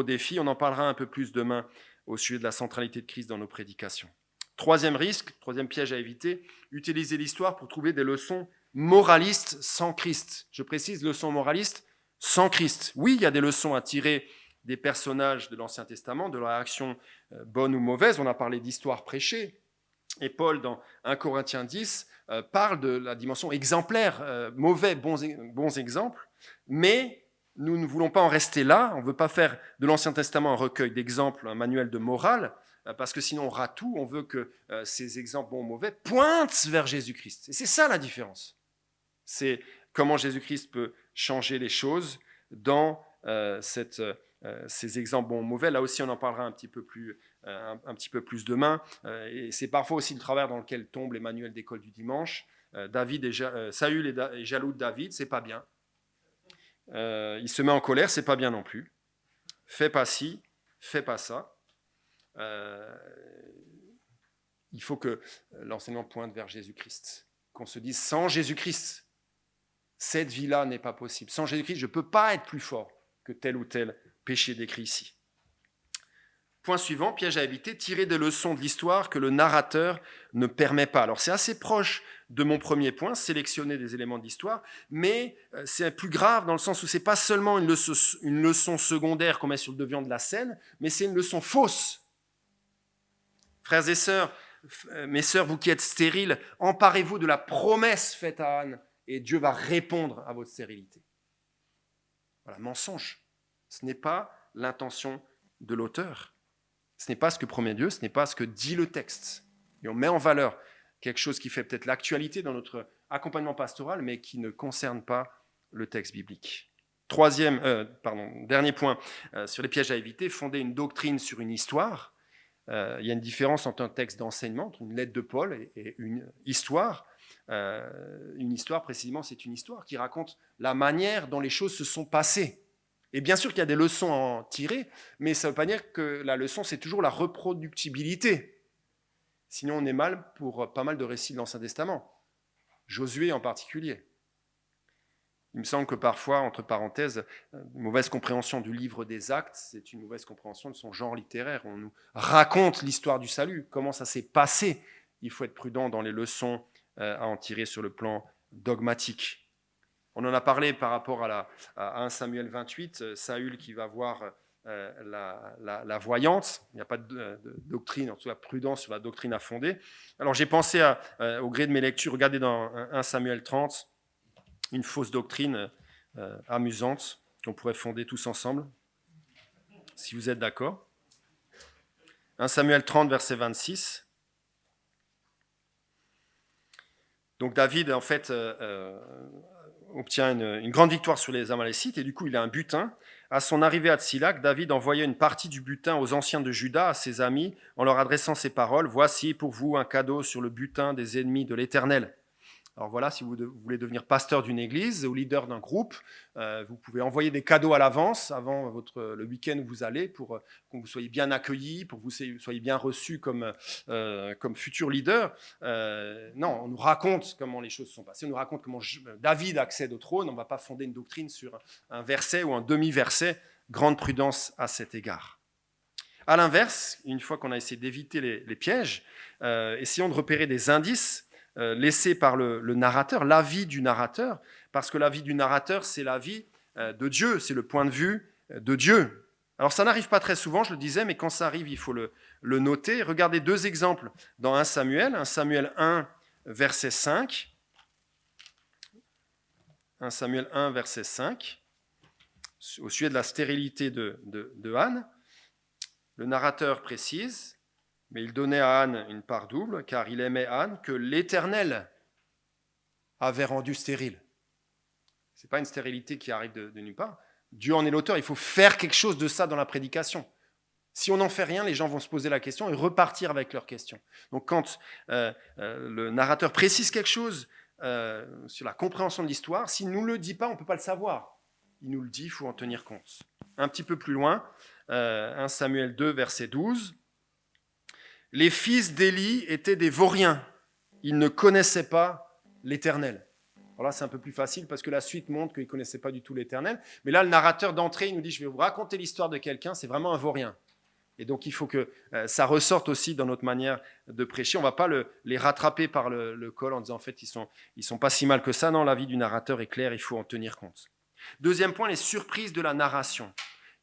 défi, on en parlera un peu plus demain au sujet de la centralité de Christ dans nos prédications. Troisième risque, troisième piège à éviter, utiliser l'histoire pour trouver des leçons moralistes sans Christ. Je précise, leçons moralistes sans Christ. Oui, il y a des leçons à tirer des personnages de l'Ancien Testament, de leur action bonne ou mauvaise. On a parlé d'histoire prêchée. Et Paul, dans 1 Corinthiens 10, parle de la dimension exemplaire, mauvais, bons exemples, mais nous ne voulons pas en rester là, on ne veut pas faire de l'Ancien Testament un recueil d'exemples, un manuel de morale, parce que sinon on rate tout. On veut que ces exemples bons ou mauvais pointent vers Jésus-Christ. Et c'est ça la différence. C'est comment Jésus-Christ peut changer les choses dans ces exemples bons ou mauvais. Là aussi, on en parlera un petit peu plus demain. Et c'est parfois aussi le travers dans lequel tombe les manuels d'école du dimanche. Saül est jaloux de David, c'est pas bien. Il se met en colère, c'est pas bien non plus. Fais pas ci, fais pas ça. Il faut que l'enseignement pointe vers Jésus-Christ. Qu'on se dise, sans Jésus-Christ, cette vie-là n'est pas possible. Sans Jésus-Christ, je ne peux pas être plus fort que tel ou tel péché décrit ici. Point suivant, piège à éviter, tirer des leçons de l'histoire que le narrateur ne permet pas. Alors c'est assez proche de mon premier point, sélectionner des éléments de l'histoire, mais c'est plus grave dans le sens où ce n'est pas seulement une leçon secondaire qu'on met sur le devant de la scène, mais c'est une leçon fausse. Frères et sœurs, mes sœurs, vous qui êtes stériles, emparez-vous de la promesse faite à Anne et Dieu va répondre à votre stérilité. Voilà, mensonge. Ce n'est pas l'intention de l'auteur. Ce n'est pas ce que promet Dieu, ce n'est pas ce que dit le texte. Et on met en valeur quelque chose qui fait peut-être l'actualité dans notre accompagnement pastoral, mais qui ne concerne pas le texte biblique. Dernier point sur les pièges à éviter, fonder une doctrine sur une histoire. Il y a une différence entre un texte d'enseignement, entre une lettre de Paul et une histoire. Une histoire, précisément, c'est une histoire qui raconte la manière dont les choses se sont passées. Et bien sûr qu'il y a des leçons à en tirer, mais ça ne veut pas dire que la leçon, c'est toujours la reproductibilité. Sinon, on est mal pour pas mal de récits de l'Ancien Testament. Josué en particulier. Il me semble que parfois, entre parenthèses, une mauvaise compréhension du livre des Actes, c'est une mauvaise compréhension de son genre littéraire. On nous raconte l'histoire du salut, comment ça s'est passé. Il faut être prudent dans les leçons à en tirer sur le plan dogmatique. On en a parlé par rapport à 1 Samuel 28, Saül qui va voir la voyante. Il n'y a pas de doctrine, en tout cas prudence sur la doctrine à fonder. Alors j'ai pensé au gré de mes lectures, regardez dans 1 Samuel 30, une fausse doctrine amusante qu'on pourrait fonder tous ensemble, si vous êtes d'accord. 1 Samuel 30, verset 26. Donc David, en fait, obtient une grande victoire sur les Amalécites et du coup il a un butin. À son arrivée à Tsilac, David envoya une partie du butin aux anciens de Juda, à ses amis, en leur adressant ces paroles: « Voici pour vous un cadeau sur le butin des ennemis de l'Éternel. » Alors voilà, si vous voulez devenir pasteur d'une église ou leader d'un groupe, vous pouvez envoyer des cadeaux à l'avance, avant le week-end où vous allez, pour que vous soyez bien accueillis, pour que vous soyez bien reçus comme futur leader. Non, on nous raconte comment les choses se sont passées, on nous raconte comment David accède au trône, on ne va pas fonder une doctrine sur un verset ou un demi-verset. Grande prudence à cet égard. À l'inverse, une fois qu'on a essayé d'éviter les pièges, essayons de repérer des indices laissé par le narrateur, l'avis du narrateur, parce que l'avis du narrateur, c'est l'avis de Dieu, c'est le point de vue de Dieu. Alors ça n'arrive pas très souvent, je le disais, mais quand ça arrive, il faut le noter. Regardez deux exemples dans 1 Samuel 1, verset 5. 1 Samuel 1, verset 5, au sujet de la stérilité de Anne. Le narrateur précise: « Mais il donnait à Anne une part double, car il aimait Anne que l'Éternel avait rendue stérile. » Ce n'est pas une stérilité qui arrive de nulle part. Dieu en est l'auteur, il faut faire quelque chose de ça dans la prédication. Si on n'en fait rien, les gens vont se poser la question et repartir avec leurs questions. Donc quand le narrateur précise quelque chose sur la compréhension de l'histoire, s'il ne nous le dit pas, on ne peut pas le savoir. Il nous le dit, il faut en tenir compte. Un petit peu plus loin, 1 Samuel 2, verset 12. Les fils d'Élie étaient des vauriens. Ils ne connaissaient pas l'Éternel. Alors là, c'est un peu plus facile parce que la suite montre qu'ils ne connaissaient pas du tout l'Éternel. Mais là, le narrateur d'entrée, il nous dit: je vais vous raconter l'histoire de quelqu'un, c'est vraiment un vaurien. Et donc, il faut que ça ressorte aussi dans notre manière de prêcher. On ne va pas les rattraper par le col en disant, en fait, ils sont pas si mal que ça. Non, l'avis du narrateur est clair, il faut en tenir compte. Deuxième point, les surprises de la narration.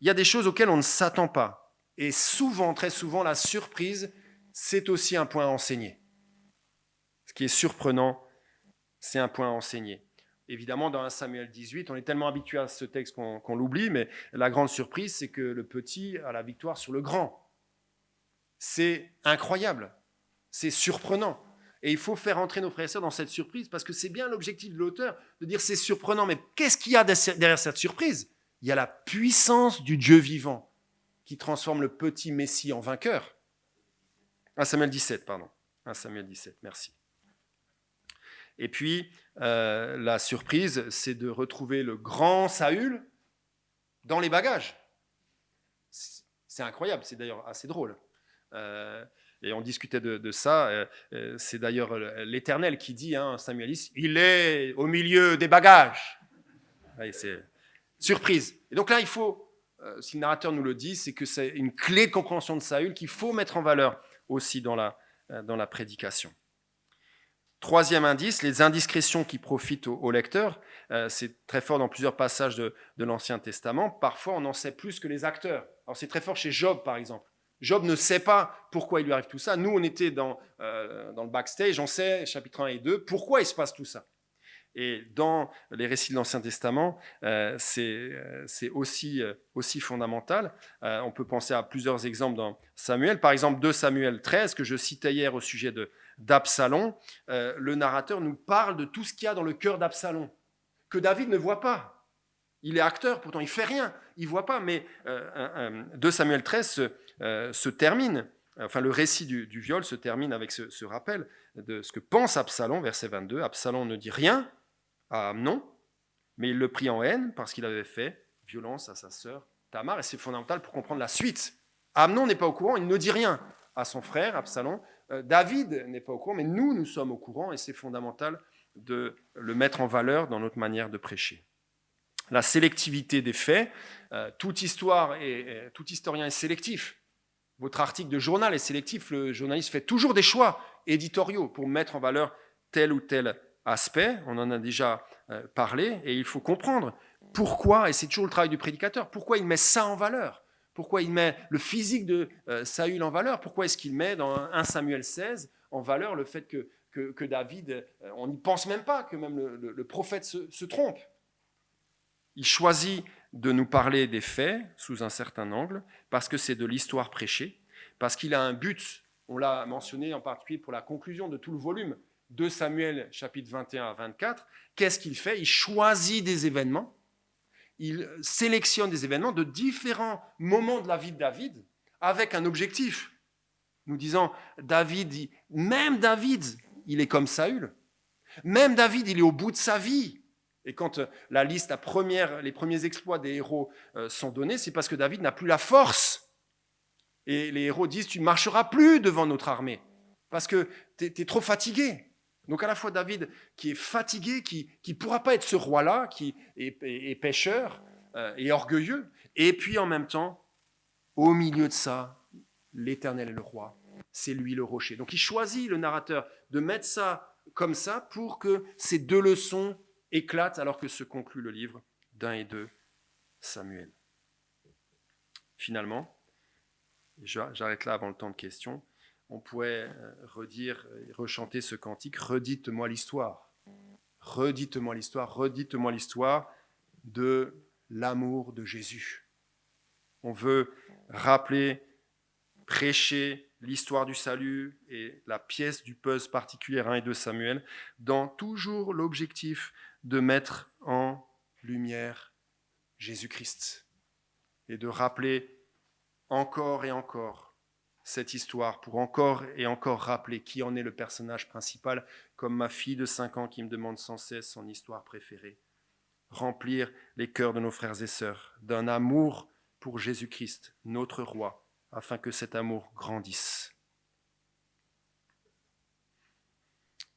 Il y a des choses auxquelles on ne s'attend pas. Et souvent, très souvent, la surprise, c'est aussi un point à enseigner. Ce qui est surprenant, c'est un point à enseigner. Évidemment, dans 1 Samuel 18, on est tellement habitué à ce texte qu'on l'oublie, mais la grande surprise, c'est que le petit a la victoire sur le grand. C'est incroyable, c'est surprenant. Et il faut faire entrer nos frères et sœurs dans cette surprise, parce que c'est bien l'objectif de l'auteur, de dire c'est surprenant, mais qu'est-ce qu'il y a derrière cette surprise? Il y a la puissance du Dieu vivant qui transforme le petit Messie en vainqueur. 1 Samuel 17, pardon. 1 Samuel 17, merci. Et puis, la surprise, c'est de retrouver le grand Saül dans les bagages. C'est incroyable, c'est d'ailleurs assez drôle. Et on discutait de ça. C'est d'ailleurs l'Éternel qui dit, Samuel 10, il est au milieu des bagages. C'est surprise. Et donc là, il faut, si le narrateur nous le dit, c'est que c'est une clé de compréhension de Saül qu'il faut mettre en valeur aussi dans la prédication. Troisième indice, les indiscrétions qui profitent au lecteur. C'est très fort dans plusieurs passages de l'Ancien Testament. Parfois, on en sait plus que les acteurs. Alors, c'est très fort chez Job, par exemple. Job ne sait pas pourquoi il lui arrive tout ça. Nous, on était dans le backstage, on sait, chapitre 1 et 2, pourquoi il se passe tout ça. Et dans les récits de l'Ancien Testament, c'est aussi fondamental. On peut penser à plusieurs exemples dans Samuel. Par exemple, 2 Samuel 13, que je citais hier au sujet d'Absalom. Le narrateur nous parle de tout ce qu'il y a dans le cœur d'Absalom, que David ne voit pas. Il est acteur, pourtant il ne fait rien, il ne voit pas. Mais 2 Samuel 13 se termine, enfin le récit du viol se termine avec ce rappel de ce que pense Absalom, verset 22. Absalom ne dit rien à Amnon, mais il le prit en haine parce qu'il avait fait violence à sa sœur Tamar, et c'est fondamental pour comprendre la suite. Amnon n'est pas au courant, il ne dit rien à son frère Absalom. David n'est pas au courant, mais nous sommes au courant, et c'est fondamental de le mettre en valeur dans notre manière de prêcher. La sélectivité des faits, tout historien est sélectif. Votre article de journal est sélectif, le journaliste fait toujours des choix éditoriaux pour mettre en valeur tel ou tel aspect, on en a déjà parlé, et il faut comprendre pourquoi, et c'est toujours le travail du prédicateur, pourquoi il met ça en valeur, pourquoi il met le physique de Saül en valeur, pourquoi est-ce qu'il met dans 1 Samuel 16 en valeur le fait que David, on n'y pense même pas, que même le prophète se trompe. Il choisit de nous parler des faits sous un certain angle, parce que c'est de l'histoire prêchée, parce qu'il a un but, on l'a mentionné en particulier pour la conclusion de tout le volume, 2 Samuel, chapitre 21 à 24, qu'est-ce qu'il fait? Il choisit des événements, il sélectionne des événements de différents moments de la vie de David avec un objectif. Nous disons, même David, il est comme Saül. Même David, il est au bout de sa vie. Et quand la liste, les premiers exploits des héros sont donnés, c'est parce que David n'a plus la force. Et les héros disent, tu ne marcheras plus devant notre armée parce que tu es trop fatigué. Donc à la fois David qui est fatigué, qui ne pourra pas être ce roi-là, qui est pécheur et orgueilleux, et puis en même temps, au milieu de ça, l'Éternel est le roi, c'est lui le rocher. Donc il choisit, le narrateur, de mettre ça comme ça pour que ces deux leçons éclatent alors que se conclut le livre d'1 et 2 Samuel. Finalement, j'arrête là avant le temps de questions, on pourrait rechanter ce cantique, redites-moi l'histoire. Redites-moi l'histoire, redites-moi l'histoire de l'amour de Jésus. On veut rappeler, prêcher l'histoire du salut et la pièce du puzzle particulière 1 et 2 Samuel, dans toujours l'objectif de mettre en lumière Jésus-Christ et de rappeler encore et encore cette histoire pour encore et encore rappeler qui en est le personnage principal, comme ma fille de 5 ans qui me demande sans cesse son histoire préférée. Remplir les cœurs de nos frères et sœurs d'un amour pour Jésus-Christ, notre roi, afin que cet amour grandisse.